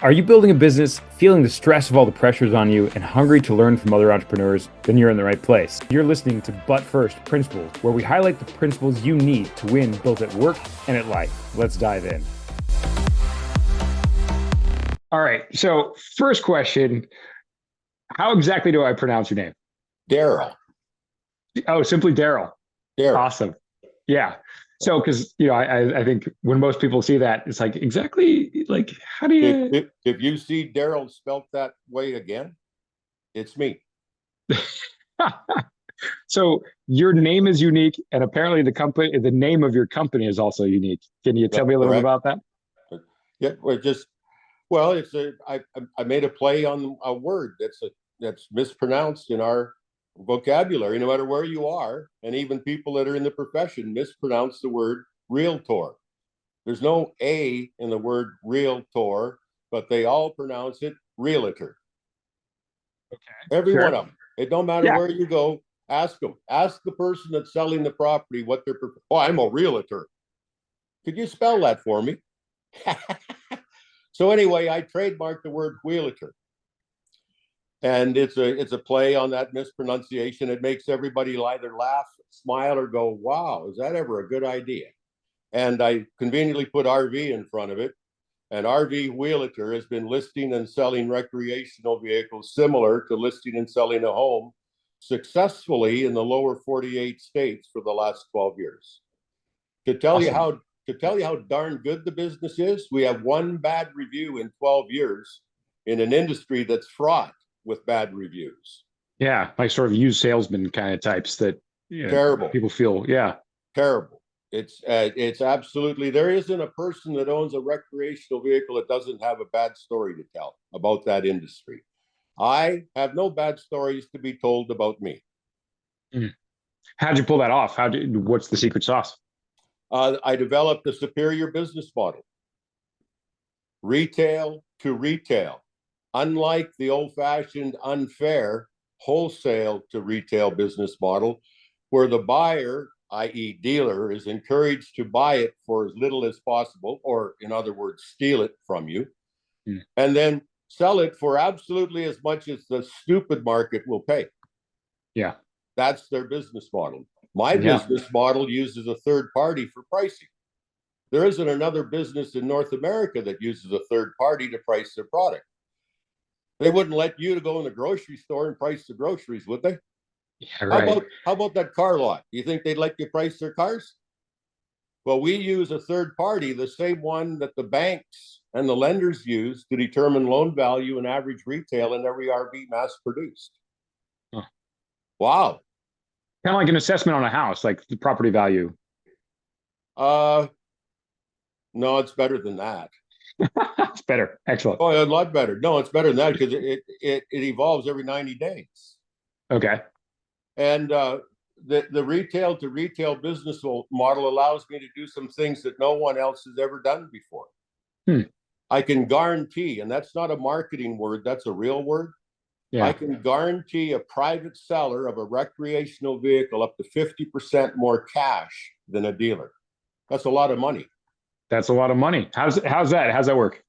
Are you building a business, feeling the stress of all the pressures on you, and hungry to learn from other entrepreneurs? Then you're in the right place. You're listening to But First Principles, where we highlight the principles you need to win both at work and at life. Let's dive in. All right. So, first question, how exactly do I pronounce your name? Deryle. Oh, simply Deryle. Deryle. Awesome. Yeah. So, because I think when most people see that, it's like exactly like how do If, you? if, if you see Daryl spelt that way again, it's me. So your name is unique, and apparently the name of your company is also unique. Can you tell That's me a little bit correct. about that? Yeah, it's I made a play on a word that's mispronounced in our vocabulary, no matter where you are, and even people that are in the profession mispronounce the word realtor. There's no A in the word realtor, but they all pronounce it realtor. Okay, Every one sure. of them. It don't matter Yeah. where you go. Ask them. Ask the person that's selling the property what they're. Oh, I'm a realtor. Could you spell that for me? So anyway, I trademarked the word realtor, and it's a play on that mispronunciation. It makes everybody either laugh, smile, or go, "Wow, is that ever a good idea?" And I conveniently put RV in front of it. And RV Wheelater has been listing and selling recreational vehicles similar to listing and selling a home successfully in the lower 48 states for the last 12 years. To tell you Awesome. how to tell you how darn good the business is, we have one bad review in 12 years in an industry that's fraught with bad reviews. Yeah, like sort of used salesman kind of types that Terrible. people feel. Yeah. Terrible. It's absolutely, there isn't a person that owns a recreational vehicle that doesn't have a bad story to tell about that industry. I have no bad stories to be told about me. Mm. How'd you pull that off? What's the secret sauce? I developed a superior business model, retail to retail, unlike the old-fashioned unfair wholesale to retail business model, where the buyer, i.e., dealer, is encouraged to buy it for as little as possible, or in other words, steal it from you, Mm. and then sell it for absolutely as much as the stupid market will pay. Yeah. That's their business model. My Yeah. business model uses a third party for pricing. There isn't another business in North America that uses a third party to price their product. They wouldn't let you to go in the grocery store and price the groceries, would they? Yeah. How Right. about how about that car lot? Do you think they'd let you price their cars? Well, we use a third party, the same one that the banks and the lenders use to determine loan value and average retail in every RV mass produced. Huh. Wow. Kind of like an assessment on a house, like the property value. Uh no, it's better than that. It's better. Excellent. Oh, a lot better. No, it's better than that because it evolves every 90 days. Okay. And the retail to retail business model allows me to do some things that no one else has ever done before. Hmm. I can guarantee, and that's not a marketing word, that's a real word. I Yeah. can guarantee a private seller of a recreational vehicle up to 50% more cash than a dealer. That's a lot of money. That's a lot of money. How's that? How's that work?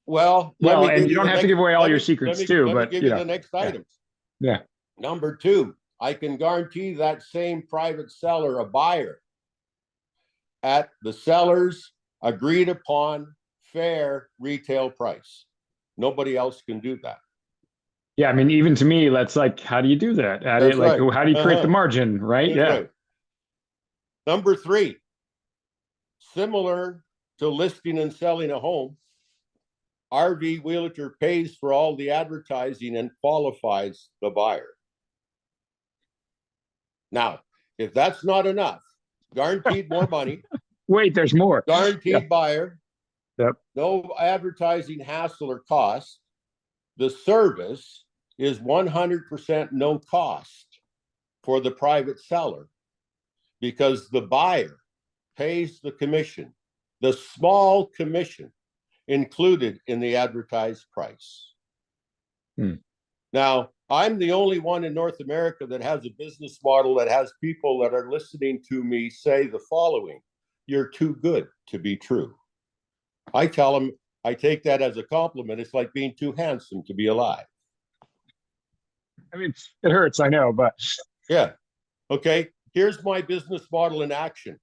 Well, let Well, me and give you you don't the have to next give away all let your me let secrets me too, let me but give you the next yeah, items. yeah. Number two, I can guarantee that same private seller a buyer at the seller's agreed upon fair retail price. Nobody else can do that. Yeah, I mean, even to me, that's like, how do you do that? That's right. How do you create the Uh-huh. margin, right? That's Yeah. right. Number three, similar to listing and selling a home, RV Realtor pays for all the advertising and qualifies the buyer. Now, if that's not enough, guaranteed more money, Wait, there's more. Yeah. guaranteed buyer, Yep. no advertising hassle or cost. The service is 100% no cost for the private seller because the buyer pays the commission, the small commission included in the advertised price. Hmm. Now, I'm the only one in North America that has a business model that has people that are listening to me say the following: you're too good to be true. I tell them, I take that as a compliment. It's like being too handsome to be alive. I mean, it hurts, I know, but Yeah. Okay. Here's my business model in action.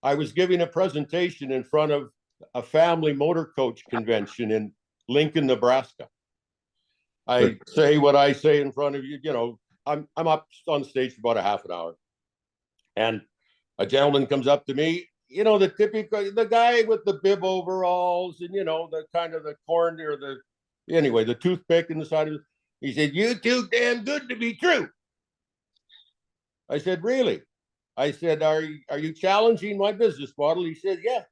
I was giving a presentation in front of a family motor coach convention in Lincoln, Nebraska. I say what I say in front of you. You know, I'm up on stage for about a half an hour, and a gentleman comes up to me. You know, the guy with the bib overalls and, you know, the kind of the corn or the toothpick in the side of it. He said, "You too damn good to be true." I said, "Really?" I said, are you challenging my business model?" He said, "Yeah."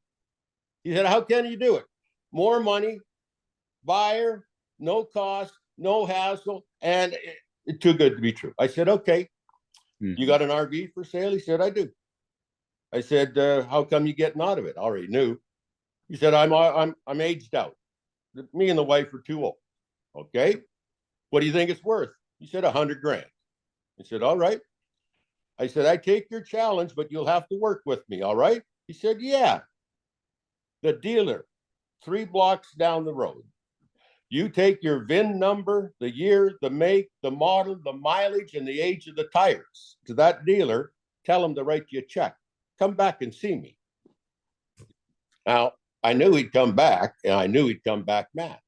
He said, "How can you do it?" "More money, buyer, no cost, no hassle, and too good to be true." I said, "Okay." "You got an RV for sale?" He said, "I do." I said, "How come you getting out of it?" I already knew. He said, I'm aged out. Me and the wife are too old." "Okay. What do you think it's worth?" He said, 100 grand. I said, "All right." I said, "I take your challenge, but you'll have to work with me. All right?" He said, "Yeah." "The dealer, 3 blocks down the road. You take your VIN number, the year, the make, the model, the mileage, and the age of the tires to that dealer. Tell him to write you a check. Come back and see me." Now, I knew he'd come back, and I knew he'd come back mad,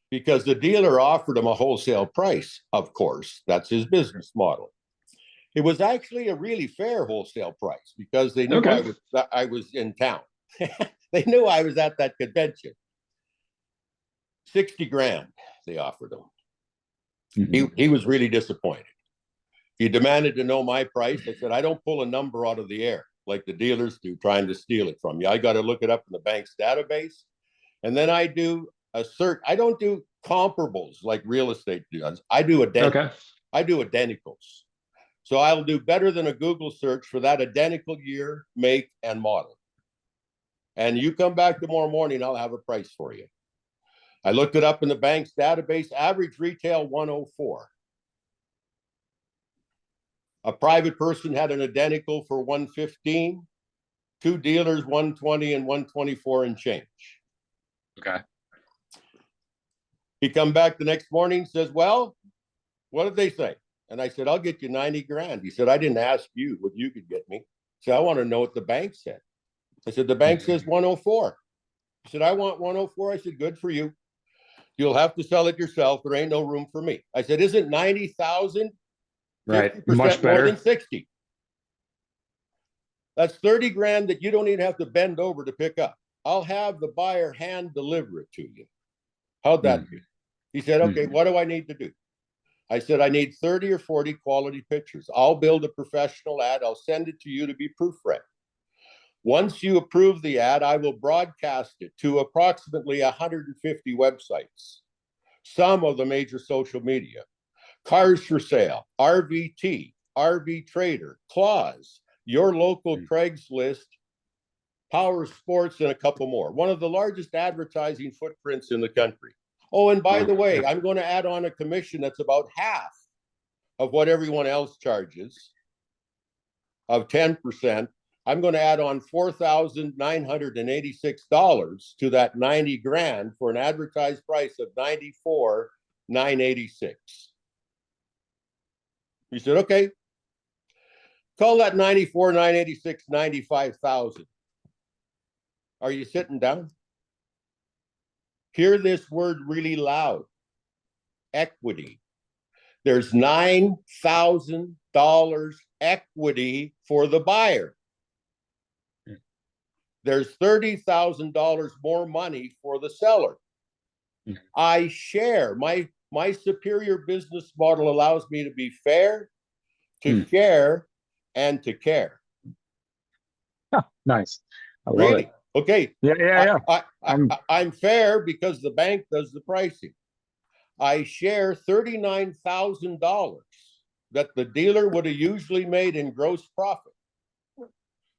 because the dealer offered him a wholesale price. Of course, that's his business model. It was actually a really fair wholesale price, because they knew I was in town. They knew I was at that convention. 60 grand they offered him. He was really disappointed. He demanded to know my price. I said, "I don't pull a number out of the air like the dealers do, trying to steal it from you. I got to look it up in the bank's database. And then I do a search. I don't do comparables like real estate does. I do identicals. So I'll do better than a Google search for that identical year, make, and model. And you come back tomorrow morning, I'll have a price for you." I looked it up in the bank's database. Average retail 104. A private person had an identical for 115. 2 dealers, 120 and 124 and change. okay. He come back the next morning, says, "Well, what did they say?" And I said, "I'll get you 90 grand. He said, "I didn't ask you what you could get me." So I want to know what the bank said. I said, "The bank says 104. He said, "I want 104. I said, "Good for you. You'll have to sell it yourself. There ain't no room for me." I said, "Isn't 90,000 Right. 50% Much more better. than 60? That's 30 grand that you don't even have to bend over to pick up. I'll have the buyer hand deliver it to you. How'd that be?" He said, "Okay, what do I need to do?" I said, "I need 30 or 40 quality pictures. I'll build a professional ad. I'll send it to you to be proofread. Once you approve the ad, I will broadcast it to approximately 150 websites, some of the major social media, Cars for Sale, RVT, RV Trader, Clause, your local Craigslist, Power Sports, and a couple more. One of the largest advertising footprints in the country. Oh, and by the way, I'm going to add on a commission that's about half of what everyone else charges, of 10%. I'm going to add on $4,986 to that 90 grand for an advertised price of $94,986. He said, "Okay, call that 94,986 95,000. Are you sitting down?" Hear this word really loud. Equity. There's $9,000 equity for the buyer. There's $30,000 more money for the seller. I share. My superior business model allows me to be fair, to share, and to care. Nice. I love Really? it. Okay. Yeah. I'm fair because the bank does the pricing. I share $39,000 that the dealer would have usually made in gross profit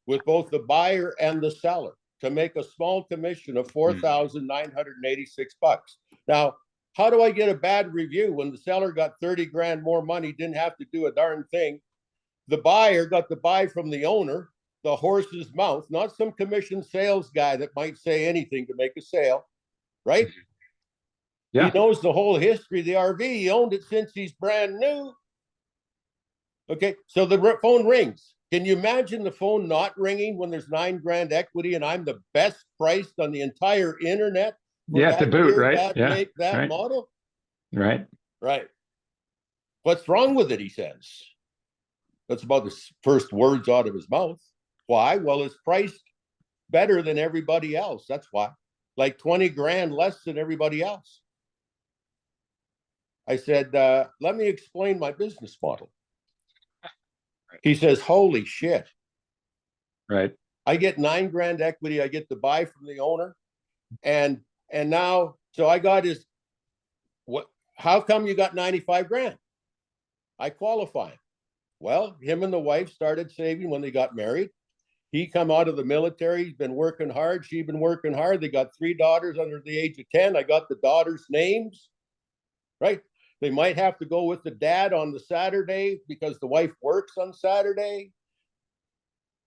with both the buyer and the seller to make a small commission of $4,986. Now, how do I get a bad review when the seller got 30 grand more money, didn't have to do a darn thing? The buyer got to buy from the owner the horse's mouth, not some commission sales guy that might say anything to make a sale, right? Yeah. He knows the whole history of the RV. He owned it since he's brand new. Okay, so the phone rings. Can you imagine the phone not ringing when there's $9,000 equity and I'm the best priced on the entire internet? Yeah, to boot, right? That Yeah, make that right. model. Right. Right. What's wrong with it? He says. That's about the first words out of his mouth. Why? Well, it's priced better than everybody else. That's why. Like 20 grand less than everybody else. I said, let me explain my business model. He says, holy shit. Right. I get $9,000 equity. I get to buy from the owner. And now, so I got his, what, how come you got 95 grand? I qualify. Well, him and the wife started saving when they got married. He come out of the military. He's been working hard. She's been working hard. They got 3 daughters under the age of 10. I got the daughters' names, right? They might have to go with the dad on the Saturday because the wife works on Saturday.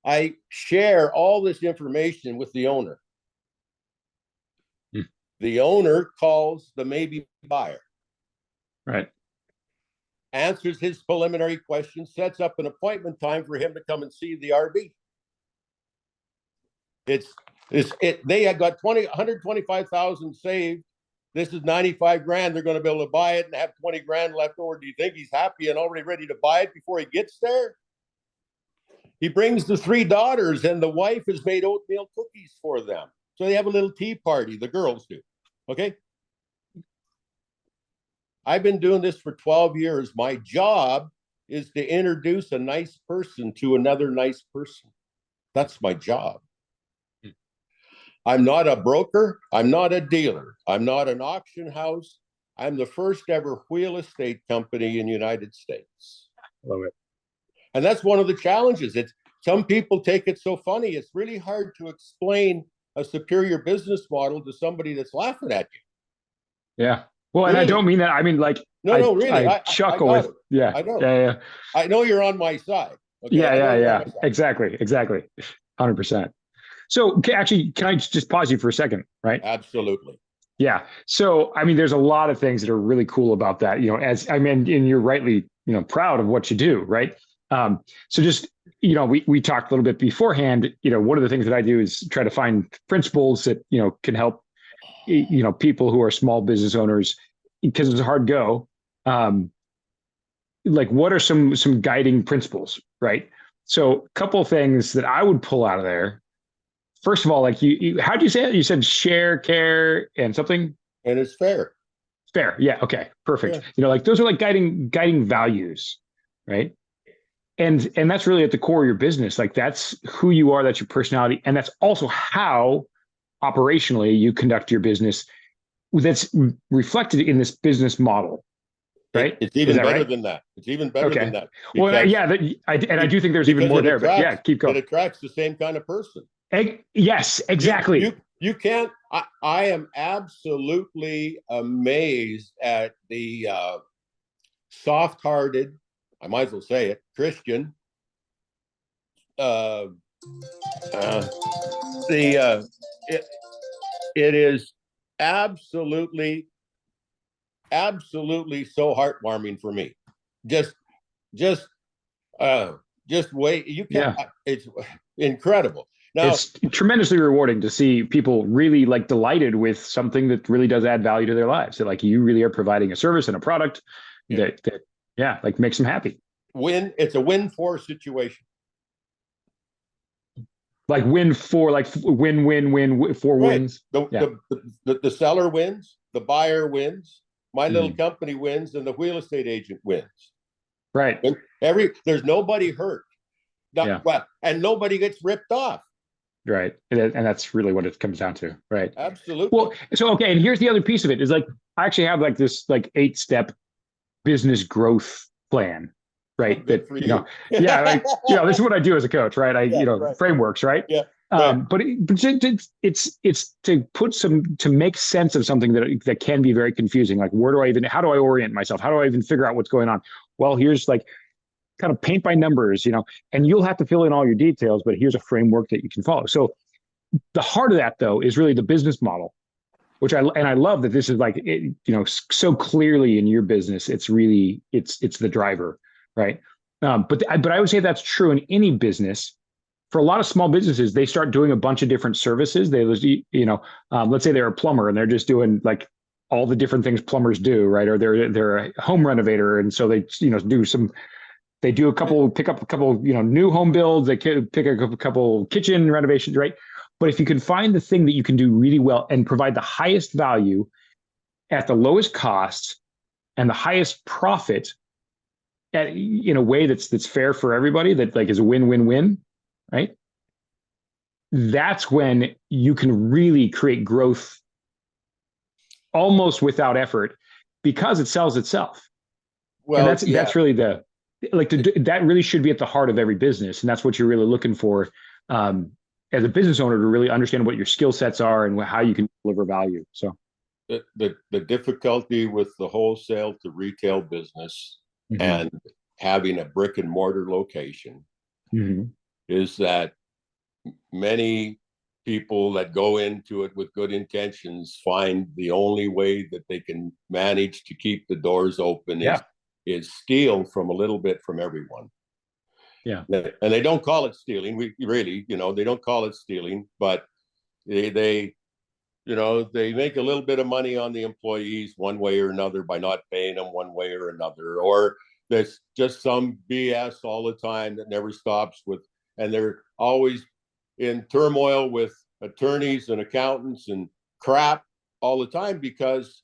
I share all this information with the owner. The owner calls the maybe buyer. Right. Answers his preliminary questions, sets up an appointment time for him to come and see the RV. They had got 125,000 saved. This is 95 grand. They're going to be able to buy it and have 20 grand left over. Do you think he's happy and already ready to buy it before he gets there? He brings the 3 daughters and the wife has made oatmeal cookies for them. So they have a little tea party, the girls do. Okay. I've been doing this for 12 years. My job is to introduce a nice person to another nice person. That's my job. I'm not a broker. I'm not a dealer. I'm not an auction house. I'm the first ever wheel estate company in the United States. Love it. And that's one of the challenges. It's some people take it so funny. It's really hard to explain a superior business model to somebody that's laughing at you. Yeah. Well, really? And I don't mean that. I mean, like, no, really. I chuckle with, yeah. I know. Yeah. I know you're on my side. Okay? Yeah. Exactly. 100%. So actually, can I just pause you for a second? Right. Absolutely. Yeah. So, I mean, there's a lot of things that are really cool about that, as I mean, and you're rightly, proud of what you do. Right. So just, we talked a little bit beforehand, one of the things that I do is try to find principles that, can help, people who are small business owners, because it's a hard go. Like, what are some guiding principles? Right. So a couple of things that I would pull out of there. First of all, like how'd you say it? You said share, care, and something? And it's fair. Fair. Yeah. Okay. Perfect. Yeah. Like those are like guiding values, right? And that's really at the core of your business. Like that's who you are, that's your personality. And that's also how operationally you conduct your business. That's reflected in this business model. Right. It's even better than that. It's even better than that. Well, yeah. I do think there's even more there, but yeah, keep going. It attracts the same kind of person. Yes, exactly. You can't. I am absolutely amazed at the soft-hearted, I might as well say it, Christian. It is absolutely so heartwarming for me. Just wait. You can't. Yeah. It's incredible. Now, it's tremendously rewarding to see people really like delighted with something that really does add value to their lives. So like you really are providing a service and a product that like makes them happy. It's a win-for situation. Like win for like win-win-win for right. wins. The seller wins, the buyer wins, my little company wins, and the real estate agent wins. Right. There's nobody hurt. And nobody gets ripped off. Right. And that's really what it comes down to. Right. Absolutely. Well, so, okay. And here's the other piece of it is like, I actually have like this like 8-step business growth plan, right? That, like, this is what I do as a coach, right? Right. Frameworks, right? Yeah. But it's to put to make sense of something that can be very confusing. Like, how do I orient myself? How do I even figure out what's going on? Well, here's like kind of paint by numbers, and you'll have to fill in all your details, but here's a framework that you can follow. So the heart of that, though, is really the business model, which I love that this is like, so clearly in your business, it's really, it's the driver, right? But I would say that's true in any business. For a lot of small businesses, they start doing a bunch of different services. Let's say they're a plumber and they're just doing like all the different things plumbers do, right? Or they're a home renovator, and so they pick up a couple new home builds. They pick up a couple kitchen renovations, right? But if you can find the thing that you can do really well and provide the highest value at the lowest cost and the highest profit in a way that's fair for everybody, that like is a win-win-win, right? That's when you can really create growth almost without effort, because it sells itself. Well, and that's really that really should be at the heart of every business, and that's what you're really looking for as a business owner, to really understand what your skill sets are and how you can deliver value. So the difficulty with the wholesale to retail business and having a brick and mortar location is that many people that go into it with good intentions find the only way that they can manage to keep the doors open is steal from a little bit from everyone. Yeah. And they don't call it stealing. They don't call it stealing, but they make a little bit of money on the employees one way or another by not paying them one way or another, or there's just some BS all the time that never stops and they're always in turmoil with attorneys and accountants and crap all the time because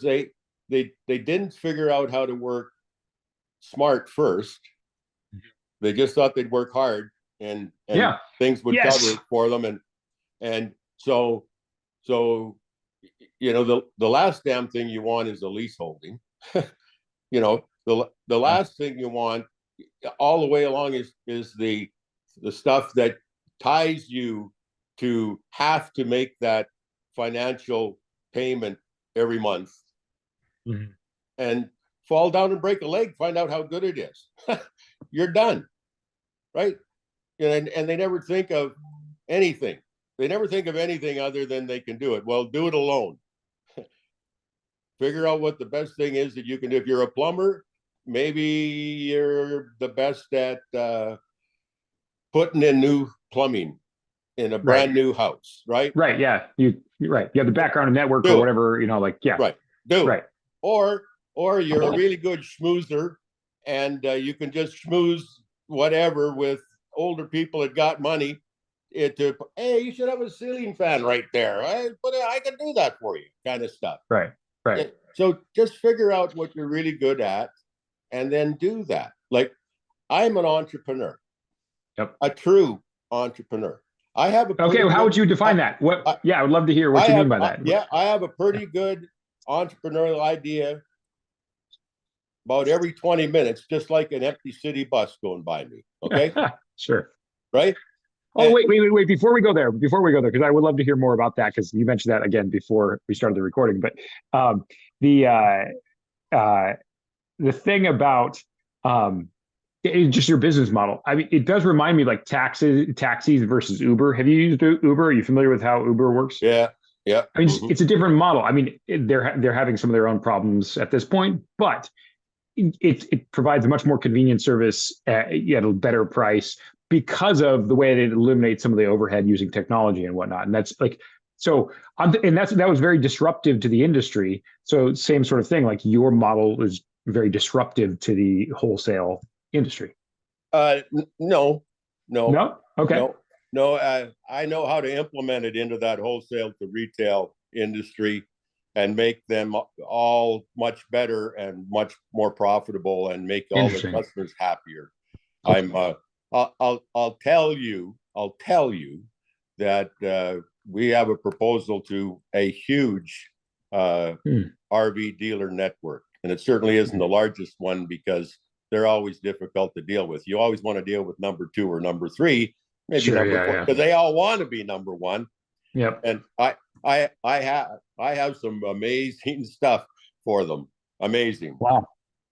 they didn't figure out how to work smart first. They just thought they'd work hard and things would cover it for them. And so the last damn thing you want is a leaseholding. The last thing you want all the way along is the stuff that ties you to have to make that financial payment every month and fall down and break a leg, find out how good it is. You're done, right? And they never think of anything. They never think of anything other than they can do it. Well, do it alone. Figure out what the best thing is that you can do. If you're a plumber, maybe you're the best at putting in new plumbing in a brand new house, right? Right. Yeah. You have the background in network or whatever, Right. Or you're a really good schmoozer, and you can just schmooze whatever with older people that got money. Hey, you should have a ceiling fan right there. I can do that for you, kind of stuff. Right. So just figure out what you're really good at, and then do that. Like, I'm an entrepreneur. Yep. A true entrepreneur. I have how would you define that? I would love to hear what you mean by that. I have a pretty good entrepreneurial idea about every 20 minutes, just like an empty city bus going by me. Okay. Sure. Right. Oh, wait! Before we go there, because I would love to hear more about that, because you mentioned that again before we started the recording. But the thing about just your business model, I mean, it does remind me like taxis versus Uber. Have you used Uber? Are you familiar with how Uber works? Yeah. I mean, it's a different model. I mean, they're having some of their own problems at this point, but it provides a much more convenient service at a better price, because of the way it eliminates some of the overhead using technology and whatnot. And that's like, that was very disruptive to the industry. So same sort of thing, like your model is very disruptive to the wholesale industry. No. Okay. No. I know how to implement it into that wholesale to retail industry and make them all much better and much more profitable and make all the customers happier. Okay. I'll tell you that we have a proposal to a huge RV dealer network, and it certainly isn't the largest one, because they're always difficult to deal with. You always want to deal with number 2 or number 3, maybe number 4, because they all want to be number 1. Yep. And I have some amazing stuff for them. Amazing. Wow.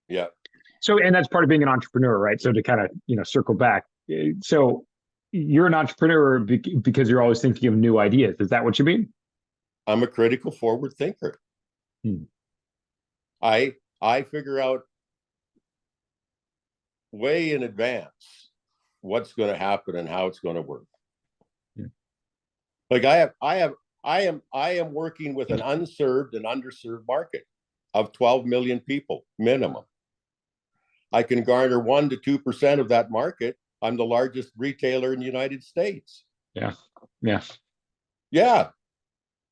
Yeah. So, and that's part of being an entrepreneur, right? So to kind of, circle back. So you're an entrepreneur because you're always thinking of new ideas. Is that what you mean? I'm a critical forward thinker. Hmm. I figure out way in advance what's going to happen and how it's going to work. Hmm. Like I am working with an unserved and underserved market of 12 million people minimum. I can garner 1 to 2% of that market. I'm the largest retailer in the United States. Yeah. Yeah. Yeah.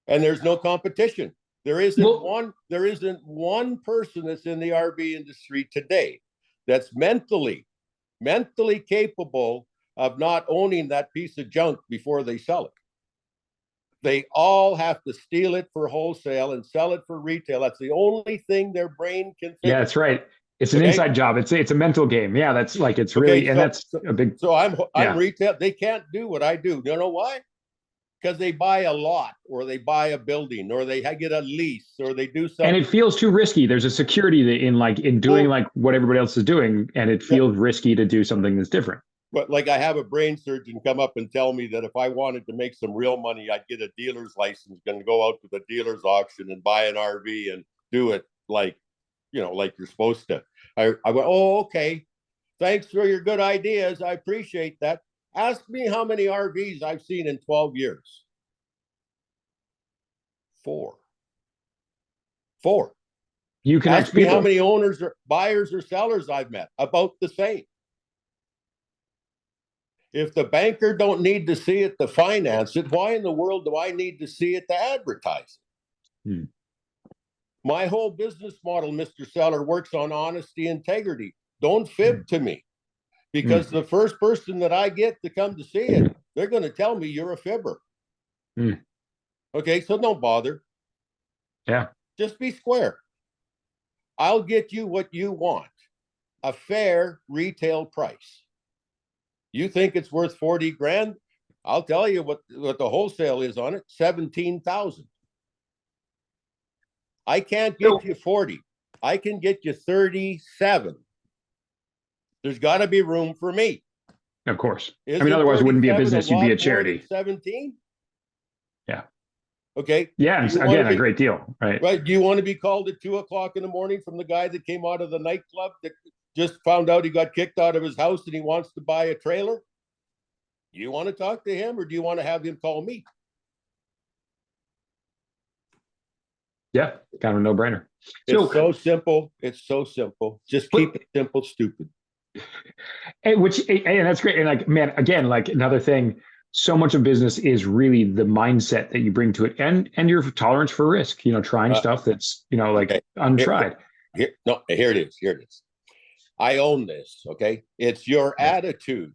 And there's no competition. There isn't one person that's in the RV industry today that's mentally capable of not owning that piece of junk before they sell it. They all have to steal it for wholesale and sell it for retail. That's the only thing their brain can figure. Yeah, that's right. It's an inside job. It's a mental game. Yeah, that's like it's really, and that's a big. So I'm retail. They can't do what I do. You know why? Because they buy a lot, or they buy a building, or they get a lease, or they do something. And it feels too risky. There's a security in doing like what everybody else is doing, and it feels risky to do something that's different. But like I have a brain surgeon come up and tell me that if I wanted to make some real money, I'd get a dealer's license and go out to the dealer's auction and buy an RV and do it like you're supposed to. I went, oh, okay. Thanks for your good ideas. I appreciate that. Ask me how many RVs I've seen in 12 years. 4. You can ask me how many owners or buyers or sellers I've met. About the same. If the banker don't need to see it to finance it, why in the world do I need to see it to advertise it? My whole business model, Mr. Seller, works on honesty, integrity. Don't fib to me, because the first person that I get to come to see it, they're going to tell me you're a fibber. Okay, so don't bother. Yeah. Just be square. I'll get you what you want, a fair retail price. You think it's worth 40 grand? I'll tell you what the wholesale is on it, 17,000. I can't get you 40. I can get you 37. There's got to be room for me. Of course. Otherwise it wouldn't be a business, you'd be a charity. 17? Yeah. Okay. Yeah, again, a great deal. Right. Right. Do you want to be called at 2:00 in the morning from the guy that came out of the nightclub that just found out he got kicked out of his house and he wants to buy a trailer? Do you want to talk to him, or do you want to have him call me? Yeah, kind of a no-brainer. It's so simple. It's so simple. Just keep it simple, stupid. And that's great. And like, man, again, like another thing, so much of business is really the mindset that you bring to it, and your tolerance for risk. Trying stuff that's untried. Here it is. I own this. Okay, it's your attitude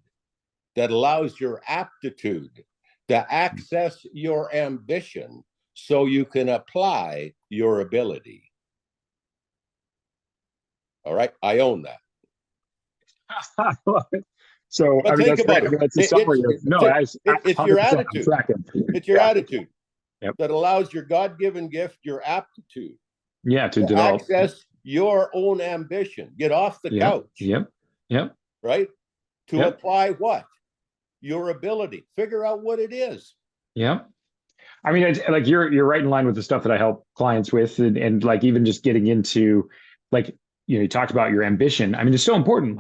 that allows your aptitude to access your ambition, so you can apply your ability. All right, I own that. So but think about it. That's a summary it's your attitude. It's your attitude that allows your God-given gift, your aptitude, to develop, access your own ambition. Get off the couch. Yep. Right. To apply what? Your ability. Figure out what it is. Yeah. It's like you're right in line with the stuff that I help clients with, and like even just getting into like you talked about your ambition. It's so important.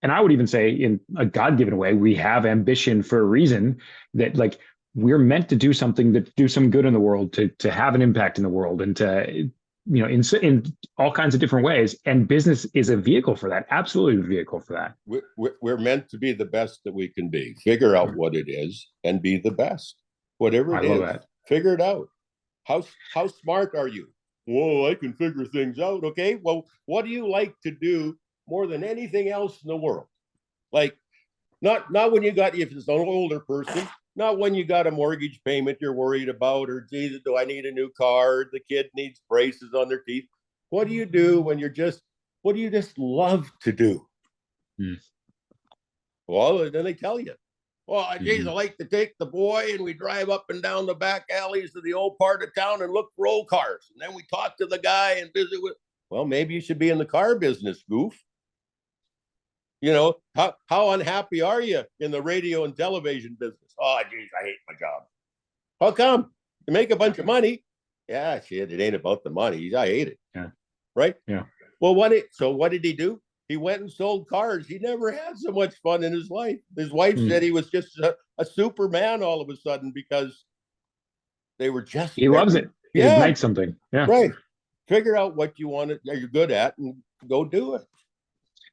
And I would even say in a God-given way, we have ambition for a reason, that like we're meant to do something, that do some good in the world, to have an impact in the world, and to in all kinds of different ways. And business is a vehicle for that. Absolutely a vehicle for that. We're meant to be the best that we can be. Figure out what it is and be the best. Whatever it is, figure it out. How smart are you? Whoa, I can figure things out. Okay, well, what do you like to do more than anything else in the world? Like, not when if it's an older person, not when you got a mortgage payment you're worried about, or geez, do I need a new car? The kid needs braces on their teeth. What do you do when what do you just love to do? Well, then they tell you. Well, geez, I like to take the boy and we drive up and down the back alleys of the old part of town and look for old cars. And then we talk to the guy and visit with. Well, maybe you should be in the car business, goof. You know, how unhappy are you in the radio and television business? Oh, geez, I hate my job. How come? You make a bunch of money. Yeah, shit, it ain't about the money. I hate it. Yeah. Right? Yeah. Well, so what did he do? He went and sold cars. He never had so much fun in his life. His wife said he was just a Superman all of a sudden because they were just He loves it. It Yeah, ignites something. Yeah. right. Figure out what you want to, you're good at, and go do it.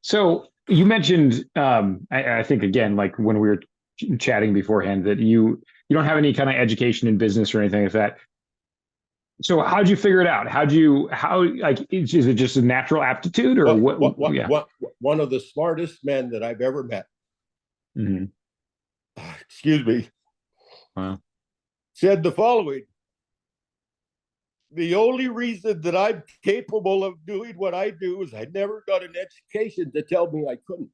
So you mentioned, I think again, like when we were chatting beforehand, that you don't have any kind of education in business or anything like that. So how'd you figure it out? Is it just a natural aptitude or what? Yeah. One of the smartest men that I've ever met, Mhm. excuse me, Wow. said the following: the only reason that I'm capable of doing what I do is I never got an education to tell me I couldn't.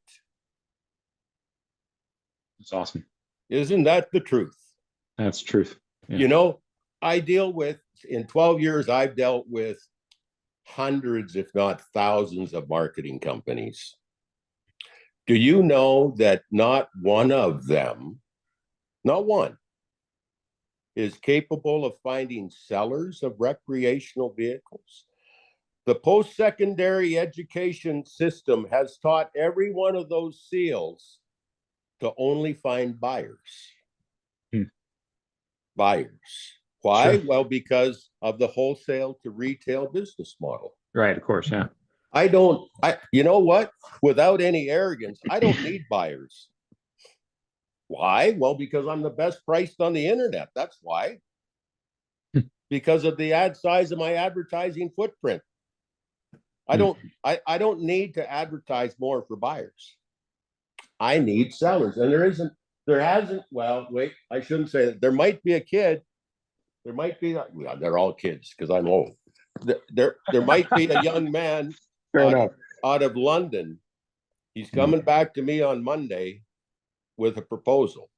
That's awesome. Isn't that the truth? That's truth. Yeah. You know, in 12 years, I've dealt with hundreds, if not thousands, of marketing companies. Do you know that not one of them, not one, is capable of finding sellers of recreational vehicles? The post-secondary education system has taught every one of those SEALs to only find buyers. Buyers. Why? Sure. Well, because of the wholesale to retail business model. Right. Of course. Yeah. You know what? Without any arrogance, I don't need buyers. Why? Well, because I'm the best priced on the internet. That's why. Because of the ad size of my advertising footprint. I don't need to advertise more for buyers. I need sellers. And well, wait, I shouldn't say that. There might be a kid. There might be, well, they're all kids because I'm old. There might be a young man out of London. He's coming back to me on Monday with a proposal.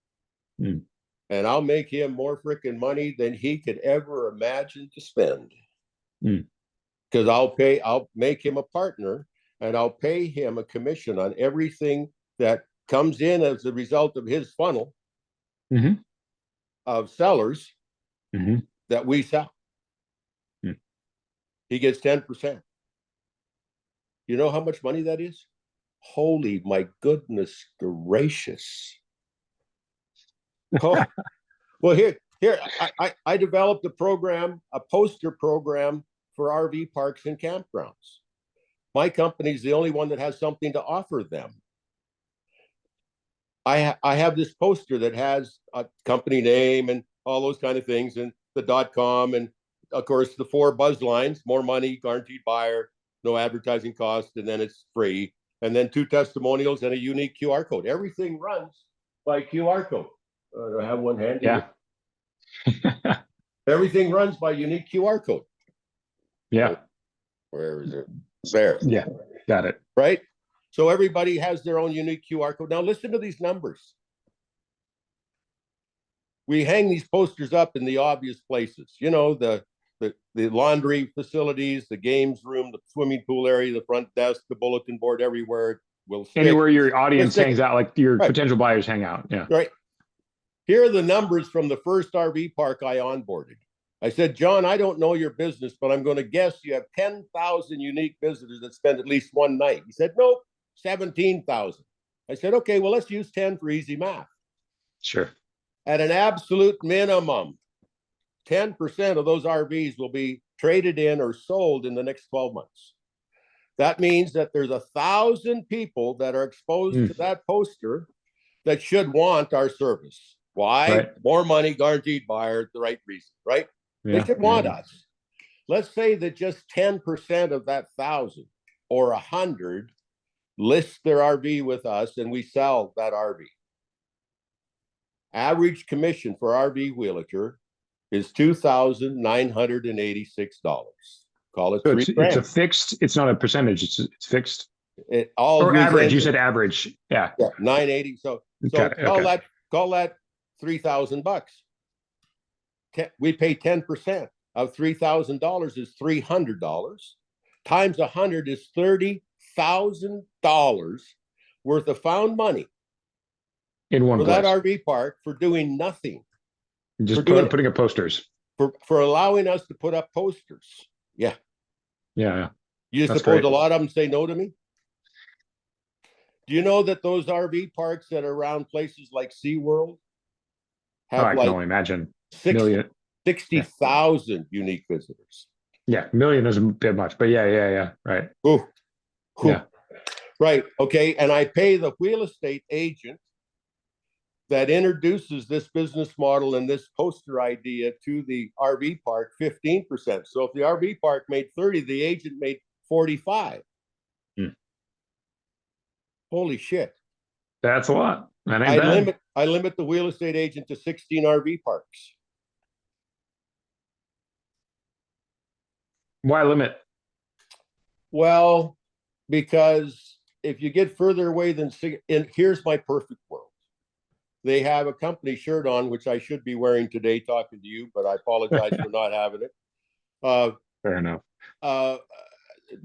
And I'll make him more freaking money than he could ever imagine to spend. Because I'll make him a partner, and I'll pay him a commission on everything that comes in as a result of his funnel of sellers that we sell. He gets 10%. You know how much money that is? Holy my goodness gracious. Oh, well, here I developed a poster program for RV parks and campgrounds. My company's the only one that has something to offer them. I have this poster that has a company name and all those kind of things, and the .com, and of course the 4 buzz lines: more money, guaranteed buyer, no advertising cost, and then it's free. And then 2 testimonials and a unique QR code. Everything runs by QR code. Do I have one handy? Yeah. Everything runs by unique QR code. Yeah. Where is it? There. Yeah. Got it. Right? So everybody has their own unique QR code. Now listen to these numbers. We hang these posters up in the obvious places. You know, the laundry facilities, the games room, the swimming pool area, the front desk, the bulletin board, everywhere. Anywhere your audience hangs out, like your potential buyers hang out. Yeah. Right. Here are the numbers from the first RV park I onboarded. I said, John, I don't know your business, but I'm going to guess you have 10,000 unique visitors that spend at least one night. He said, nope, 17,000. I said, okay, well, let's use 10 for easy math. Sure. At an absolute minimum, 10% of those RVs will be traded in or sold in the next 12 months. That means that there's 1,000 people that are exposed to that poster that should want our service. Why? Right. More money, guaranteed buyer, the right reason, right? Yeah. They should want us. Let's say that just 10% of that 1,000 or 100 list their RV with us, and we sell that RV. Average commission for RV Wheelager is $2,986. Call it so $3,000. It's a fixed. It's not a percentage. It's fixed. It all or average. You said average. Yeah. 980. So call that $3,000. We pay 10% of $3,000 is $300. Times 100 is $30,000 worth of found money In one for that place. RV park for doing nothing. Just doing, putting up posters. For allowing us to put up posters. Yeah. Yeah. You That's suppose great. a lot of them say no to me? Do you know that those RV parks that are around places like SeaWorld have I can only imagine. 60,000 unique visitors? Yeah, million isn't a bit much, but yeah, right. Ooh. Yeah. Right. Okay. And I pay the real estate agent that introduces this business model and this poster idea to the RV park 15%. So if the RV park made 30, the agent made 45. Holy shit. That's a lot. That ain't bad. I limit the real estate agent to 16 RV parks. Why limit? Well, because if you get further away than, and here's my perfect world. They have a company shirt on, which I should be wearing today talking to you, but I apologize for not having it. Fair enough.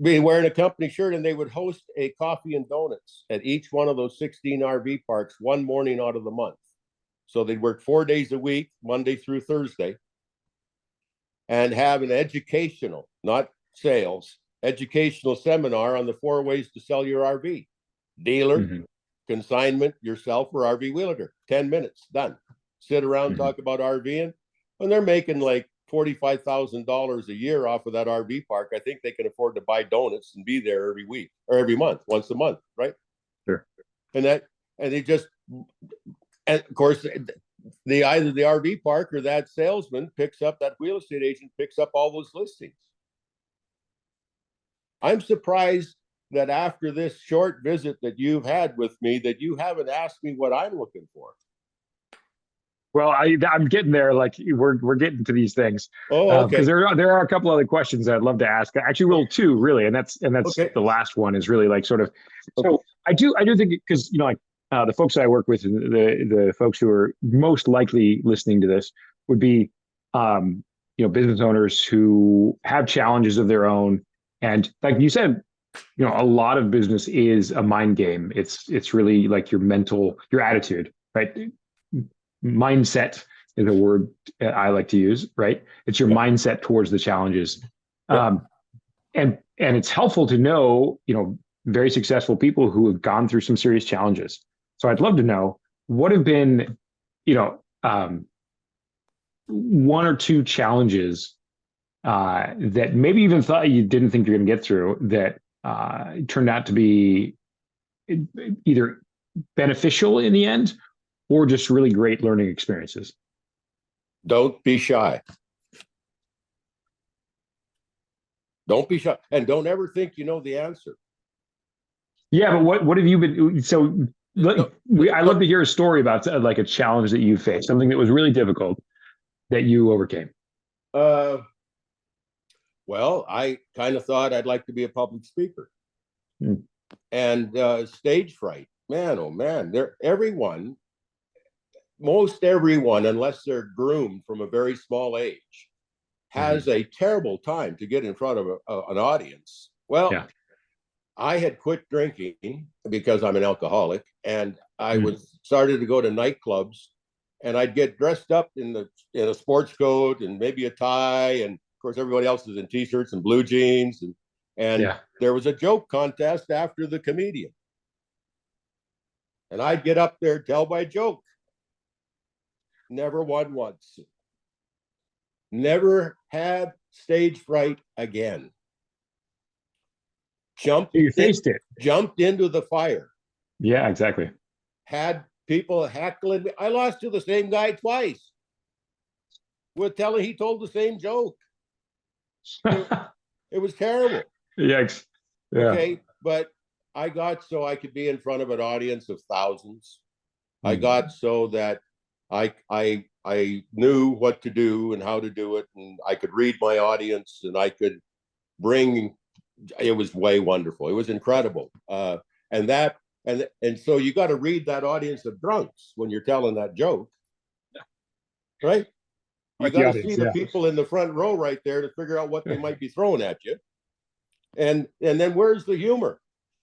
Be wearing a company shirt, and they would host a coffee and donuts at each one of those 16 RV parks one morning out of the month. So they'd work 4 days a week, Monday through Thursday, and have an educational, not sales, educational seminar on the 4 ways to sell your RV. Dealer, consignment, yourself, or RV wheeler. 10 minutes, done. Sit around, talk about RVing, and they're making like $45,000 a year off of that RV park. I think they can afford to buy donuts and be there every week or every month, once a month, right? Sure. And they just, and of course, either the RV park or that salesman picks up, that real estate agent picks up all those listings. I'm surprised that after this short visit that you've had with me, that you haven't asked me what I'm looking for. Well, I'm getting there. Like we're getting to these things. Oh, okay. Because there are a couple other questions that I'd love to ask. Actually, well, two really, and that's Okay. the last one is really like sort of. So I do think, because like the folks that I work with, the folks who are most likely listening to this would be business owners who have challenges of their own, and like you said, a lot of business is a mind game. It's really like your attitude, right? Mindset is a word I like to use, right? It's your mindset towards the challenges. And it's helpful to know, very successful people who have gone through some serious challenges. So I'd love to know what have been, one or two challenges that maybe even thought you didn't think you're going to get through that turned out to be either beneficial in the end or just really great learning experiences. Don't be shy. Don't be shy. And don't ever think you know the answer. Yeah, but what have you been, so I love to hear a story about like a challenge that you faced, something that was really difficult that you overcame. Well, I kind of thought I'd like to be a public speaker. And stage fright, man, oh man, most everyone, unless they're groomed from a very small age, has a terrible time to get in front of an audience. Well, I had quit drinking because I'm an alcoholic, and I started to go to nightclubs, and I'd get dressed up in a sports coat and maybe a tie, and of course everybody else is in t-shirts and blue jeans, and there was a joke contest after the comedian, and I'd get up there, tell my joke. Never won once. Never had stage fright again. Jumped into the fire. Yeah, exactly. Had people heckling me. I lost to the same guy twice. He told the same joke. It was terrible. Yikes. Yeah. Okay, but I got so I could be in front of an audience of thousands. I got so that I knew what to do and how to do it, and I could read my audience, and I could bring. It was way wonderful. It was incredible, and so you got to read that audience of drunks when you're telling that joke, right? You got to see the people in the front row right there to figure out what they might be throwing at you, and then where's the humor?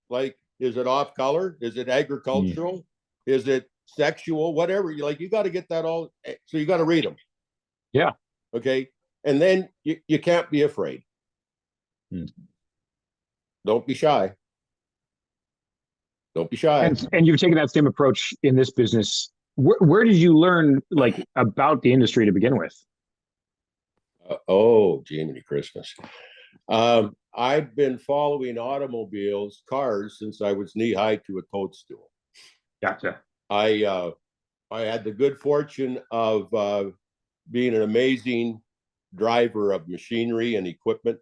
Like Is it off color? Is it agricultural? Is it sexual? Whatever. You got to get that all. So you got to read them. Yeah. Okay. And then you can't be afraid. Don't be shy. Don't be shy. And you've taken that same approach in this business. Where did you learn about the industry to begin with? Jiminy Christmas. I've been following automobiles, cars, since I was knee high to a toadstool. Gotcha. I had the good fortune of being an amazing driver of machinery and equipment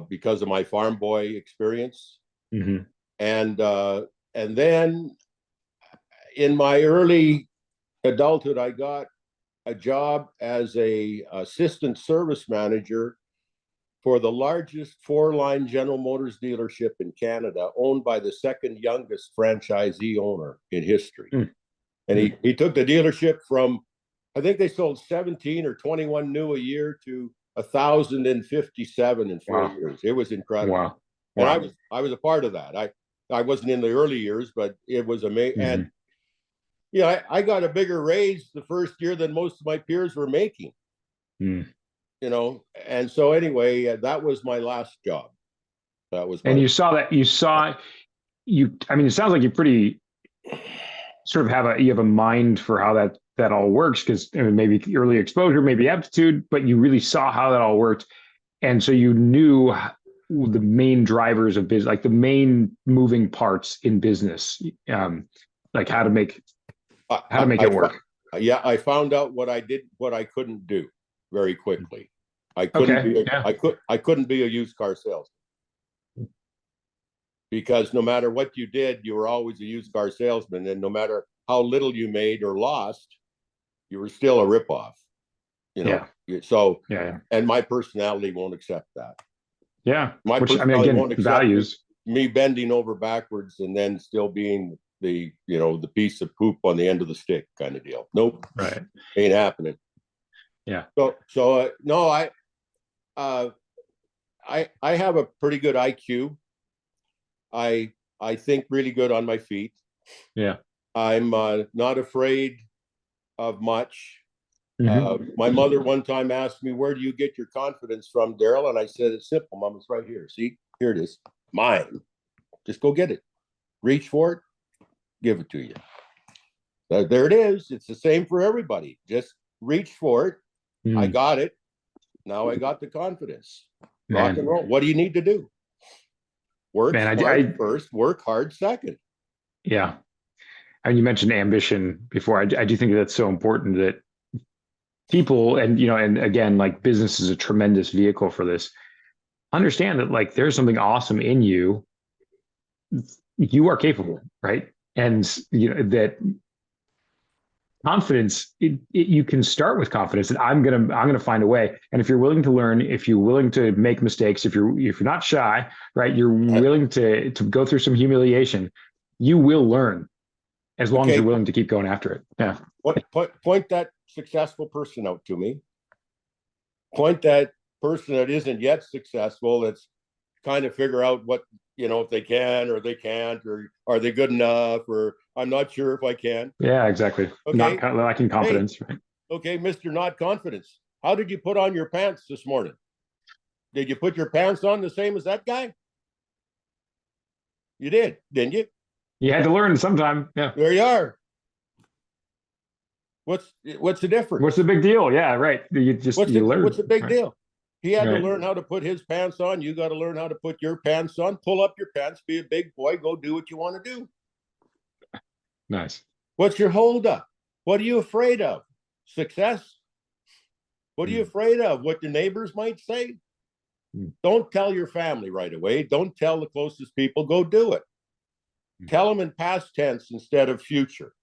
because of my farm boy experience. Mm-hmm. And then in my early adulthood, I got a job as a assistant service manager for the largest four-line General Motors dealership in Canada, owned by the second youngest franchisee owner in history. And he took the dealership from, I think they sold 17 or 21 new a year to 1,057 in 4 years. It was incredible. Wow. And I was a part of that. I wasn't in the early years, but it was amazing. And I got a bigger raise the first year than most of my peers were making. And so anyway, that was my last job. And it sounds like you pretty sort of have a mind for how that all works, because maybe early exposure, maybe aptitude, but you really saw how that all worked. And so you knew the main drivers of business, like the main moving parts in business, like how to make it work. I found out what I couldn't do very quickly. I couldn't be a used car salesman, because no matter what you did, you were always a used car salesman, and no matter how little you made or lost, you were still a ripoff. So and my personality won't accept that. Yeah, my personality won't accept values me bending over backwards and then still being the piece of poop on the end of the stick kind of deal. Nope, right, ain't happening. Yeah. So no, I have a pretty good IQ. I think really good on my feet. Yeah. I'm not afraid of much. Mm-hmm. My mother one time asked me, "Where do you get your confidence from, Deryle?" And I said, "It's simple, Mom. It's right here. See, here it is. Mine. Just go get it. Reach for it. Give it to you. There it is. It's the same for everybody. Just reach for it. I got it. Now I got the confidence. Rock and roll. What do you need to do? Work hard first. Work hard second." Yeah. And you mentioned ambition before. I do think that's so important, that people, and again, like business is a tremendous vehicle for this. Understand that there's something awesome in you. You are capable, right? And that confidence. You can start with confidence that I'm gonna find a way. And if you're willing to learn, if you're willing to make mistakes, if you're not shy, right? You're willing to go through some humiliation. You will learn, as long as you're willing to keep going after it. Yeah. Point that successful person out to me. Point that person that isn't yet successful, that's kind of figure out what, if they can or they can't, or are they good enough, or I'm not sure if I can. Yeah, exactly. Okay. Not lacking confidence. Right? Okay, Mr. Not Confidence. How did you put on your pants this morning? Did you put your pants on the same as that guy? You did, didn't you? You had to learn sometime. Yeah. There you are. What's the difference? What's the big deal? Yeah, right. You learn. What's the big deal? He had to learn how to put his pants on. You got to learn how to put your pants on. Pull up your pants. Be a big boy. Go do what you want to do. Nice. What's your holdup? What are you afraid of? Success? What are you afraid of? What your neighbors might say? Don't tell your family right away. Don't tell the closest people. Go do it. Tell them in past tense instead of future.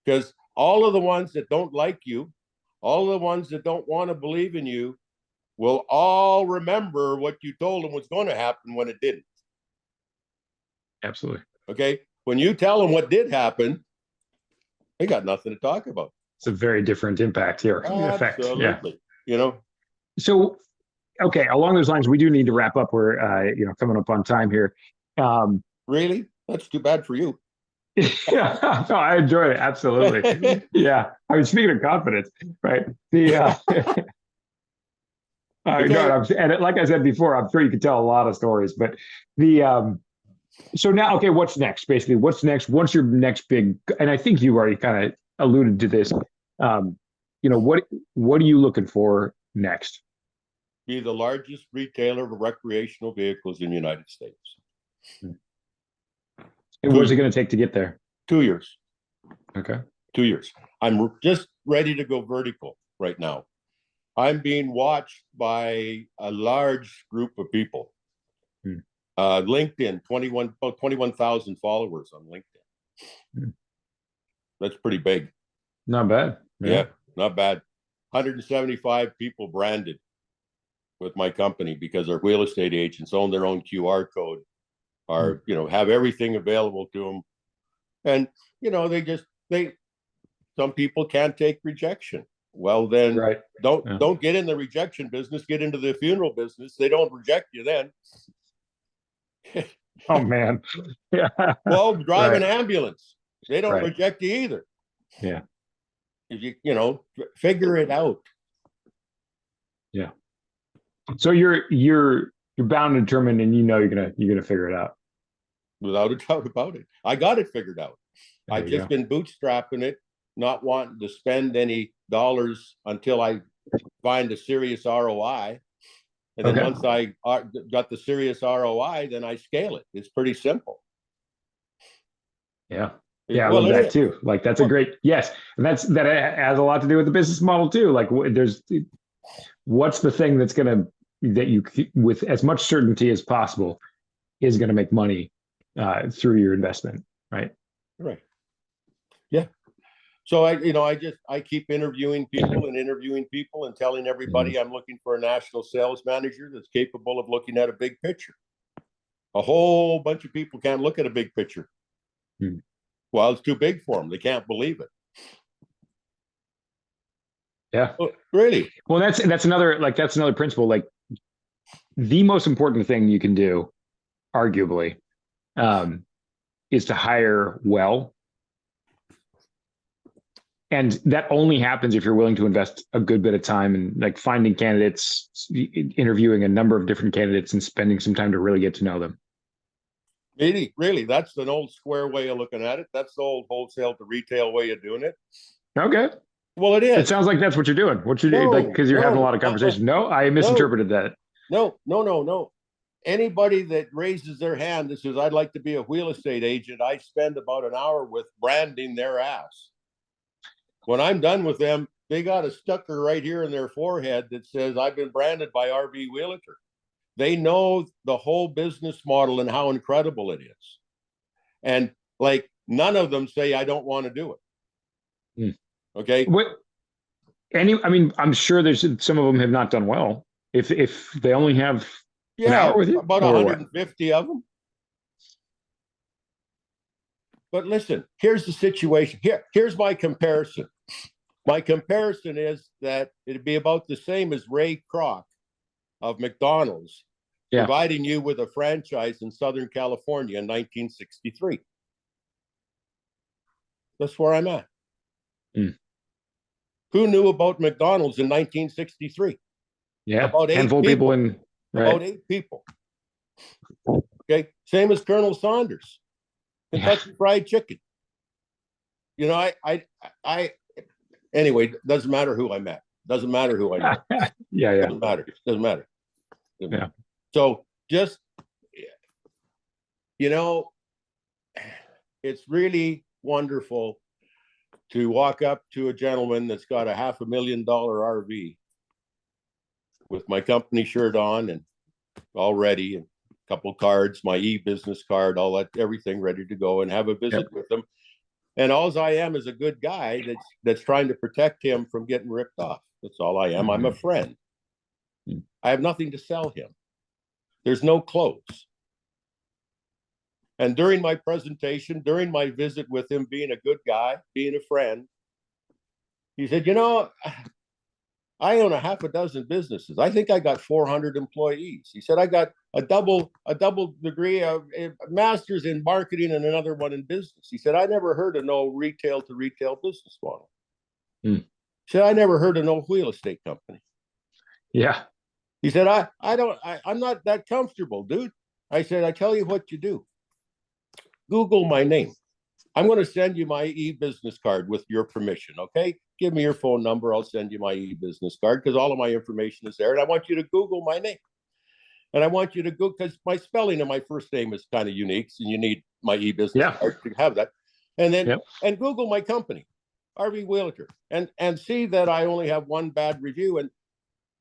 Because all of the ones that don't like you, all of the ones that don't want to believe in you, will all remember what you told them was going to happen when it didn't. Absolutely. Okay? When you tell them what did happen, they got nothing to talk about. It's a very different impact here. Absolutely. Effect. Yeah. So, okay, along those lines, we do need to wrap up. We're coming up on time here. Really? That's too bad for you. Yeah, no, I enjoy it. Absolutely. Yeah. I mean, speaking of confidence, right? No, Okay. and like I said before, I'm sure you could tell a lot of stories, but the, so now, okay, what's next? Basically, what's next? What's your next big, and I think you already kind of alluded to this. Um, what are you looking for next? Be the largest retailer of recreational vehicles in the United States. And Two what's it years. going to take to get there? 2 years. Okay. 2 years. I'm just ready to go vertical right now. I'm being watched by a large group of people. Hmm. LinkedIn, about 21,000 followers on LinkedIn. Hmm. That's pretty big. Not bad. Yeah, not bad. 175 people branded with my company because our real estate agents own their own QR code, are, have everything available to them. And, they some people can't take rejection. Well, then Right. don't get in the rejection business, get into the funeral business. They don't reject you then. Oh man. Yeah. Well, drive an Right. ambulance. They don't Right. reject you either. Yeah. If figure it out. Yeah. So you're bound and determined, and you're gonna figure it out. Without a doubt about it. I got it figured out. There I've you just go. been bootstrapping it, not wanting to spend any dollars until I find a serious ROI. And then Okay. once I got the serious ROI, then I scale it. It's pretty simple. Yeah. Yeah, I Well, love it that is. too. Like that's a Well, great yes, and that has a lot to do with the business model too. Like what's the thing that you with as much certainty as possible is going to make money through your investment, right? right. Yeah. So I keep interviewing people and telling everybody I'm looking for a national sales manager that's capable of looking at a big picture. A whole bunch of people can't look at a big picture. Mm-hmm. Well, it's too big for them. They can't believe it. Yeah. Oh, really? Well, that's another principle. Like the most important thing you can do, arguably, um, is to hire well. And that only happens if you're willing to invest a good bit of time in like finding candidates, interviewing a number of different candidates, and spending some time to really get to know them. Really, that's an old square way of looking at it. That's the old wholesale to retail way of doing it. Okay. Well, it It is. sounds like that's what you're doing. What you're like, because you're having a lot of conversation. No, I no, misinterpreted that. no. Anybody that raises their hand that says, I'd like to be a real estate agent, I spend about an hour with branding their ass. When I'm done with them, they got a sticker right here in their forehead that says, I've been branded by RV Realtor. They know the whole business model and how incredible it is. And like none of them say, I don't want to do it. Okay. I mean, I'm sure there's some of them have not done well. If they only have an hour with you, about or 150 of them. But listen, here's the situation. Here's my comparison. My comparison is that it'd be about the same as Ray Kroc of McDonald's providing you with a franchise in Southern California in 1963. That's where I'm at. Mm. Who knew about McDonald's in 1963? Yeah, about eight handful people. Of people about 8 people. Okay, same as Colonel Sanders, Kentucky Fried Chicken. Anyway, doesn't matter who I met. Doesn't matter who I know. Yeah. Doesn't matter. Yeah. So just, it's really wonderful to walk up to a gentleman that's got a $500,000 RV with my company shirt on and all ready, and a couple cards, my e-business card, all that, everything ready to go, and have a visit with them. And all I am is a good guy that's trying to protect him from getting ripped off. That's all I am. Mm-hmm. I'm a friend. Mm-hmm. I have nothing to sell him. There's no clothes. And during my presentation, during my visit with him, being a good guy, being a friend, he said, I own a half a dozen businesses. I think I got 400 employees. He said, I got a double degree, a master's in marketing and another one in business. He said, I never heard of no retail to retail business model. He said, I never heard of no real estate company. Yeah. He said, I'm not that comfortable, dude. I said, I tell you what you do. Google my name. I'm going to send you my e-business card with your permission, okay? Give me your phone number. I'll send you my e-business card because all of my information is there. And I want you to Google my name. And I want you to go, because my spelling of my first name is kind of unique, and you need my e-business card to have that. And then, and Google my company, RV Wheelaker, and see that I only have one bad review. And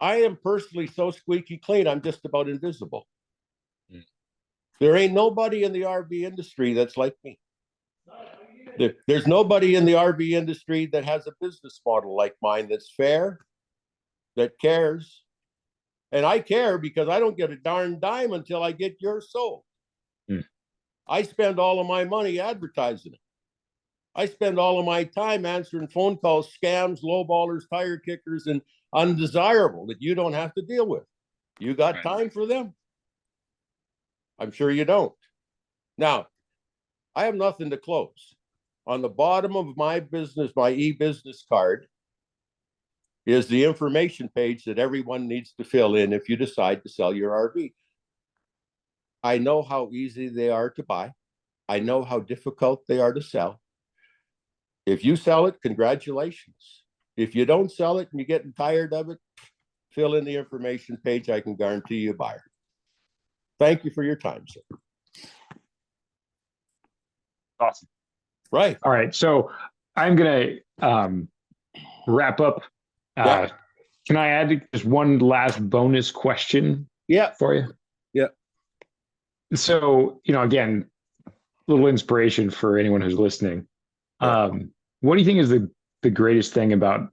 I am personally so squeaky clean, I'm just about invisible. There ain't nobody in the RV industry that's like me. There's nobody in the RV industry that has a business model like mine that's fair, that cares. And I care because I don't get a darn dime until I get yours sold. I spend all of my money advertising it. I spend all of my time answering phone calls, scams, lowballers, tire kickers, and undesirable that you don't have to deal with. You got time for them? I'm sure you don't. Now, I have nothing to close. On the bottom of my business, my e-business card, is the information page that everyone needs to fill in if you decide to sell your RV. I know how easy they are to buy. I know how difficult they are to sell. If you sell it, congratulations. If you don't sell it and you're getting tired of it, fill in the information page. I can guarantee you a buyer. Thank you for your time, sir. Awesome. Right. All right. So I'm going to wrap up. Can I add just one last bonus question for you? Yeah. So, again, a little inspiration for anyone who's listening. What do you think is the greatest thing about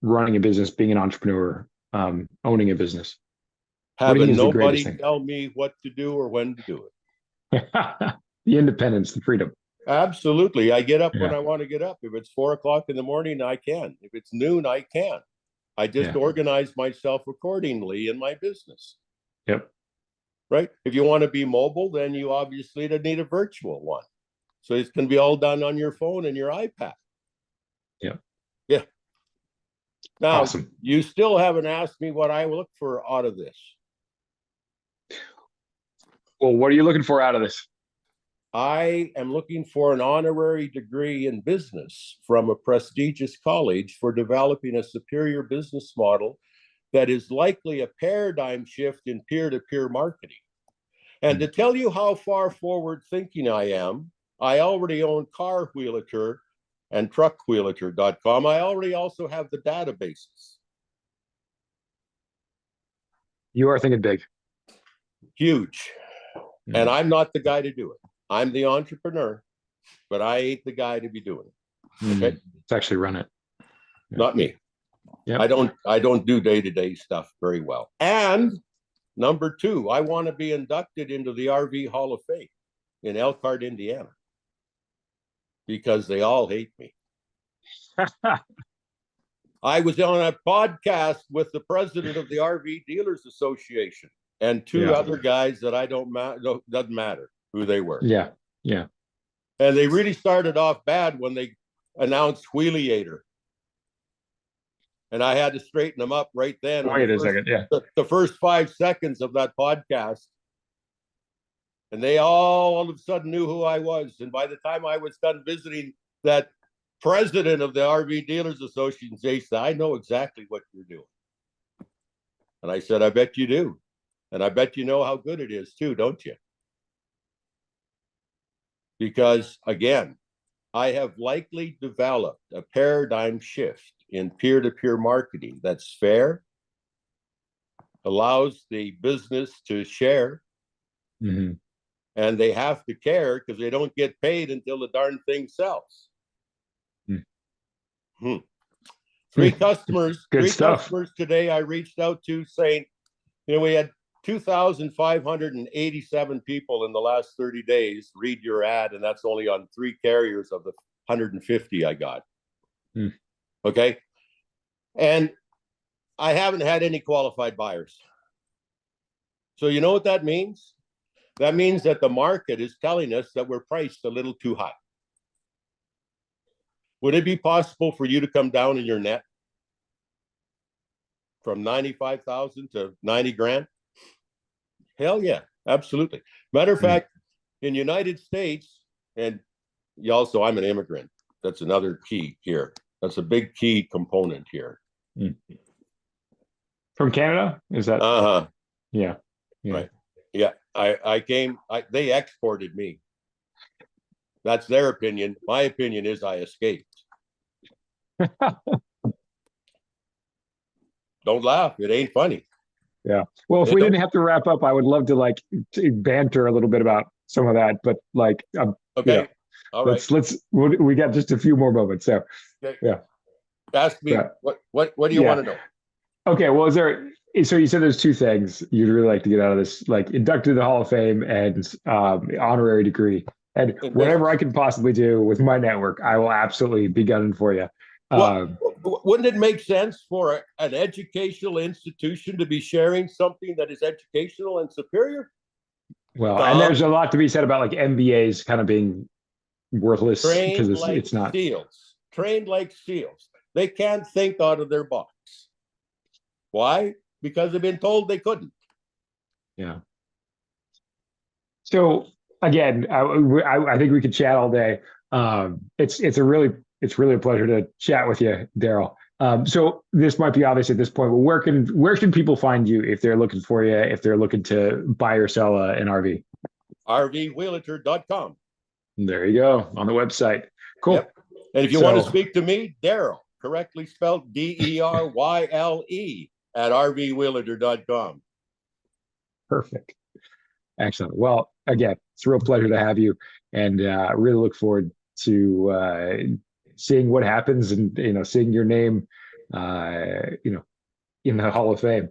running a business, being an entrepreneur, owning a business? Having nobody tell me what to do or when to do it. The independence, the freedom. Absolutely. I get up when I want to get up. If it's 4 o'clock in the morning, I can. If it's noon, I can. I just organize myself accordingly in my business. Yep. Right. If you want to be mobile, then you obviously need a virtual one. So it can be all done on your phone and your iPad. Yep. Yeah. Now, awesome. You still haven't asked me what I look for out of this. Well, what are you looking for out of this? I am looking for an honorary degree in business from a prestigious college for developing a superior business model that is likely a paradigm shift in peer-to-peer marketing. And to tell you how far forward thinking I am, I already own Car Wheelaker and TruckWheelaker.com. I already also have the databases. You are thinking big. Huge. And I'm not the guy to do it. I'm the entrepreneur, but I ain't the guy to be doing it. Okay. Let's actually run it. Not me. Yep. I don't do day-to-day stuff very well. And number 2, I want to be inducted into the RV Hall of Fame in Elkhart, Indiana, because they all hate me. I was on a podcast with the president of the RV Dealers Association and 2 other guys that doesn't matter who they were. Yeah. And they really started off bad when they announced Wheeliator. And I had to straighten them up right then. Wait a second. Yeah. The first 5 seconds of that podcast. And they all of a sudden knew who I was. And by the time I was done visiting that president of the RV Dealers Association, they said, I know exactly what you're doing. And I said, I bet you do. And I bet you know how good it is too, don't you? Because again, I have likely developed a paradigm shift in peer-to-peer marketing that's fair, allows the business to share, and they have to care because they don't get paid until the darn thing sells. 3 customers, Good 3 stuff. customers today I reached out to saying, we had 2,587 people in the last 30 days read your ad, and that's only on 3 carriers of the 150 I got. Okay. And I haven't had any qualified buyers. So you know what that means? That means that the market is telling us that we're priced a little too high. Would it be possible for you to come down in your net from 95,000 to 90 grand? Hell yeah, absolutely. Matter of fact, in United States, and also I'm an immigrant. That's another key here. That's a big key component here. From Canada? Is that? Yeah. Right. Yeah. They exported me. That's their opinion. My opinion is I escaped. Don't laugh. It ain't funny. Yeah. Well, if we didn't have to wrap up, I would love to banter a little bit about some of that, but okay. All right. We got just a few more moments. So, okay. Yeah. Ask me what do you want to know? Okay. Well, so you said there's two things you'd really like to get out of this, like inducted to the Hall of Fame and honorary degree. And whatever I can possibly do with my network, I will absolutely be gunning for you. Wouldn't it make sense for an educational institution to be sharing something that is educational and superior? Well, and there's a lot to be said about MBAs kind of being worthless because it's not. Trained like SEALs. They can't think out of their box. Why? Because they've been told they couldn't. Yeah. So again, I think we could chat all day. It's really a pleasure to chat with you, Deryle. So this might be obvious at this point, but where can people find you if they're looking for you, if they're looking to buy or sell an RV? RVWheelater.com. There you go, on the website. Cool. Yep. And if you want to speak to me, Deryle, correctly spelled DERYLE at RVWheelater.com. Perfect. Excellent. Well, again, it's a real pleasure to have you, and really look forward to seeing what happens and seeing your name in the Hall of Fame.